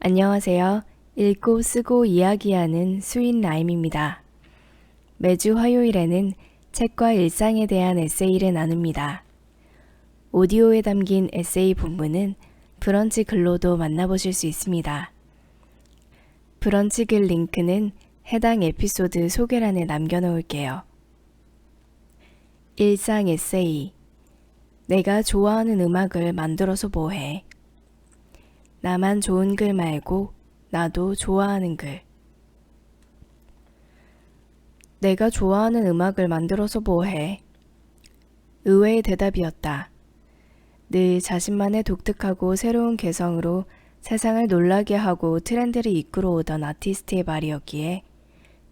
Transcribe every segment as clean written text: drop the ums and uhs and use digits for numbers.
안녕하세요. 읽고 쓰고 이야기하는 수인 라임입니다. 매주 화요일에는 책과 일상에 대한 에세이를 나눕니다. 오디오에 담긴 에세이 본문은 브런치 글로도 만나보실 수 있습니다. 브런치 글 링크는 해당 에피소드 소개란에 남겨놓을게요. 일상 에세이. 내가 좋아하는 음악을 만들어서 뭐해? 나만 좋은 글 말고 나도 좋아하는 글. 내가 좋아하는 음악을 만들어서 뭐해? 의외의 대답이었다. 늘 자신만의 독특하고 새로운 개성으로 세상을 놀라게 하고 트렌드를 이끌어오던 아티스트의 말이었기에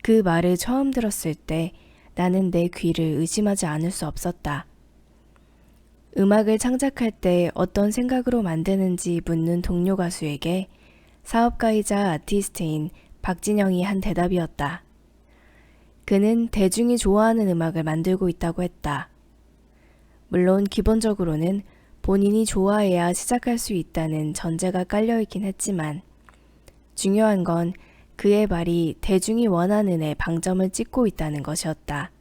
그 말을 처음 들었을 때 나는 내 귀를 의심하지 않을 수 없었다. 음악을 창작할 때 어떤 생각으로 만드는지 묻는 동료 가수에게 사업가이자 아티스트인 박진영이 한 대답이었다. 그는 대중이 좋아하는 음악을 만들고 있다고 했다. 물론 기본적으로는 본인이 좋아해야 시작할 수 있다는 전제가 깔려있긴 했지만 중요한 건 그의 말이 대중이 원하는 애 방점을 찍고 있다는 것이었다.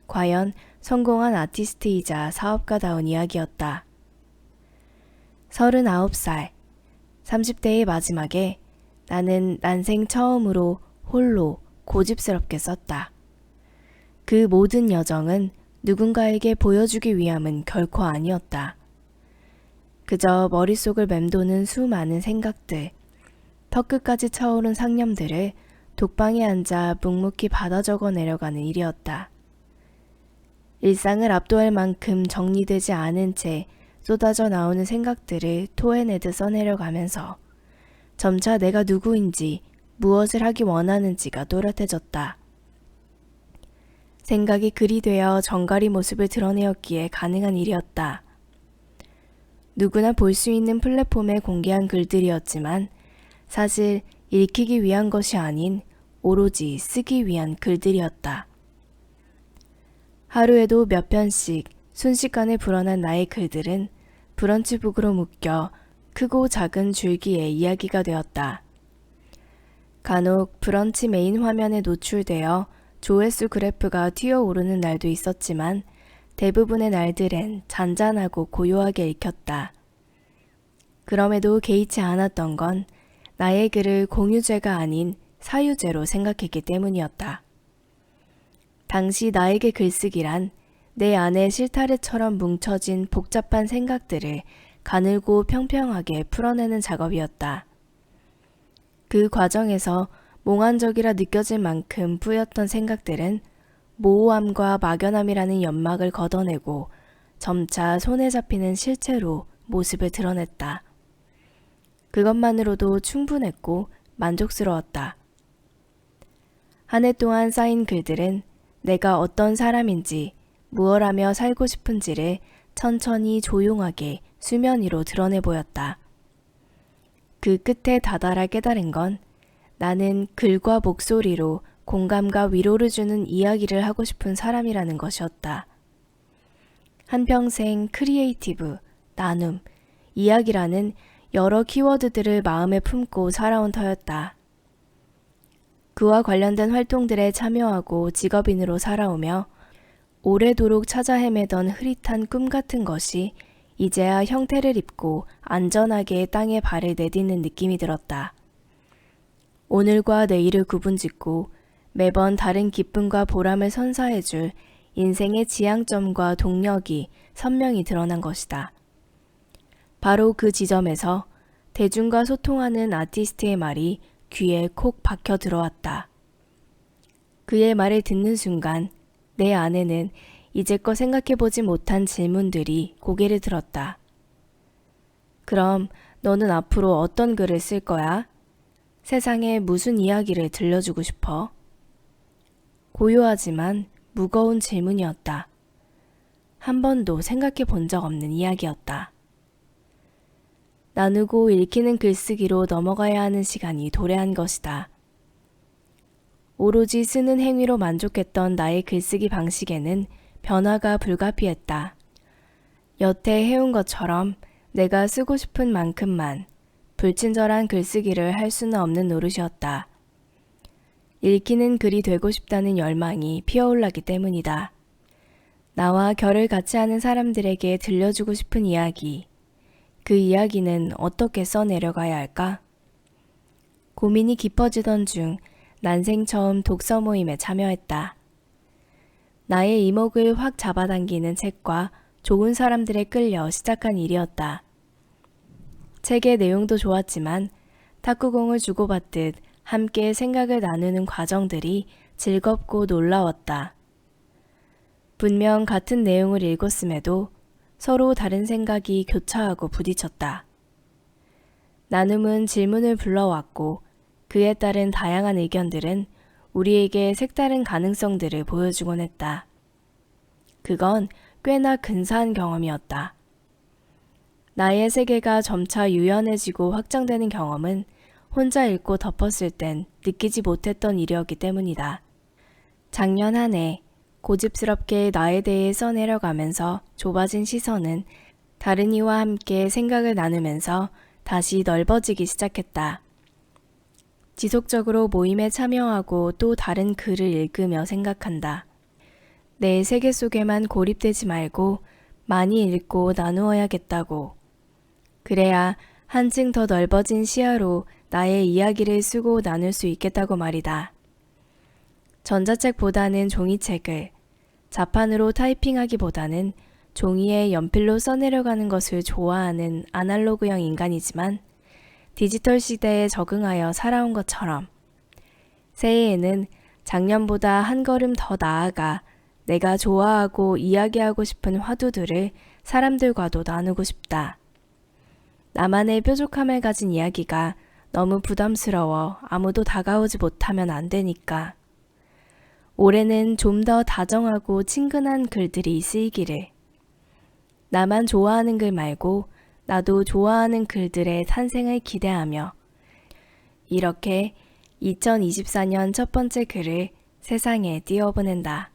과연 성공한 아티스트이자 사업가다운 이야기였다. 39살, 30대의 마지막에 나는 난생 처음으로 홀로 고집스럽게 썼다. 그 모든 여정은 누군가에게 보여주기 위함은 결코 아니었다. 그저 머릿속을 맴도는 수많은 생각들, 턱끝까지 차오른 상념들을 독방에 앉아 묵묵히 받아 적어 내려가는 일이었다. 일상을 압도할 만큼 정리되지 않은 채 쏟아져 나오는 생각들을 토해내듯 써내려가면서 점차 내가 누구인지 무엇을 하기 원하는지가 또렷해졌다. 생각이 글이 되어 정갈이 모습을 드러내었기에 가능한 일이었다. 누구나 볼 수 있는 플랫폼에 공개한 글들이었지만 사실 읽히기 위한 것이 아닌 오로지 쓰기 위한 글들이었다. 하루에도 몇 편씩 순식간에 불어난 나의 글들은 브런치북으로 묶여 크고 작은 줄기의 이야기가 되었다. 간혹 브런치 메인 화면에 노출되어 조회수 그래프가 튀어오르는 날도 있었지만 대부분의 날들엔 잔잔하고 고요하게 읽혔다. 그럼에도 개의치 않았던 건 나의 글을 공유제가 아닌 사유제로 생각했기 때문이었다. 당시 나에게 글쓰기란 내 안에 실타래처럼 뭉쳐진 복잡한 생각들을 가늘고 평평하게 풀어내는 작업이었다. 그 과정에서 몽환적이라 느껴질 만큼 뿌였던 생각들은 모호함과 막연함이라는 연막을 걷어내고 점차 손에 잡히는 실체로 모습을 드러냈다. 그것만으로도 충분했고 만족스러웠다. 한 해 동안 쌓인 글들은 내가 어떤 사람인지 무엇 하며 살고 싶은지를 천천히 조용하게 수면 위로 드러내 보였다. 그 끝에 다다라 깨달은 건 나는 글과 목소리로 공감과 위로를 주는 이야기를 하고 싶은 사람이라는 것이었다. 한평생 크리에이티브, 나눔, 이야기라는 여러 키워드들을 마음에 품고 살아온 터였다. 그와 관련된 활동들에 참여하고 직업인으로 살아오며 오래도록 찾아 헤매던 흐릿한 꿈 같은 것이 이제야 형태를 입고 안전하게 땅에 발을 내딛는 느낌이 들었다. 오늘과 내일을 구분짓고 매번 다른 기쁨과 보람을 선사해줄 인생의 지향점과 동력이 선명히 드러난 것이다. 바로 그 지점에서 대중과 소통하는 아티스트의 말이 귀에 콕 박혀 들어왔다. 그의 말을 듣는 순간 내 안에는 이제껏 생각해보지 못한 질문들이 고개를 들었다. 그럼 너는 앞으로 어떤 글을 쓸 거야? 세상에 무슨 이야기를 들려주고 싶어? 고요하지만 무거운 질문이었다. 한 번도 생각해 본 적 없는 이야기였다. 나누고 읽히는 글쓰기로 넘어가야 하는 시간이 도래한 것이다. 오로지 쓰는 행위로 만족했던 나의 글쓰기 방식에는 변화가 불가피했다. 여태 해온 것처럼 내가 쓰고 싶은 만큼만 불친절한 글쓰기를 할 수는 없는 노릇이었다. 읽히는 글이 되고 싶다는 열망이 피어올랐기 때문이다. 나와 결을 같이 하는 사람들에게 들려주고 싶은 이야기, 그 이야기는 어떻게 써내려가야 할까? 고민이 깊어지던 중 난생 처음 독서 모임에 참여했다. 나의 이목을 확 잡아당기는 책과 좋은 사람들에 끌려 시작한 일이었다. 책의 내용도 좋았지만 탁구공을 주고받듯 함께 생각을 나누는 과정들이 즐겁고 놀라웠다. 분명 같은 내용을 읽었음에도 서로 다른 생각이 교차하고 부딪혔다. 나눔은 질문을 불러왔고 그에 따른 다양한 의견들은 우리에게 색다른 가능성들을 보여주곤 했다. 그건 꽤나 근사한 경험이었다. 나의 세계가 점차 유연해지고 확장되는 경험은 혼자 읽고 덮었을 땐 느끼지 못했던 일이었기 때문이다. 작년 한 해 고집스럽게 나에 대해 써내려가면서 좁아진 시선은 다른 이와 함께 생각을 나누면서 다시 넓어지기 시작했다. 지속적으로 모임에 참여하고 또 다른 글을 읽으며 생각한다. 내 세계 속에만 고립되지 말고 많이 읽고 나누어야겠다고. 그래야 한층 더 넓어진 시야로 나의 이야기를 쓰고 나눌 수 있겠다고 말이다. 전자책보다는 종이책을, 자판으로 타이핑하기보다는 종이에 연필로 써내려가는 것을 좋아하는 아날로그형 인간이지만 디지털 시대에 적응하여 살아온 것처럼 새해에는 작년보다 한 걸음 더 나아가 내가 좋아하고 이야기하고 싶은 화두들을 사람들과도 나누고 싶다. 나만의 뾰족함을 가진 이야기가 너무 부담스러워 아무도 다가오지 못하면 안 되니까. 올해는 좀 더 다정하고 친근한 글들이 쓰이기를. 나만 좋아하는 글 말고 나도 좋아하는 글들의 탄생을 기대하며 이렇게 2024년 첫 번째 글을 세상에 띄워보낸다.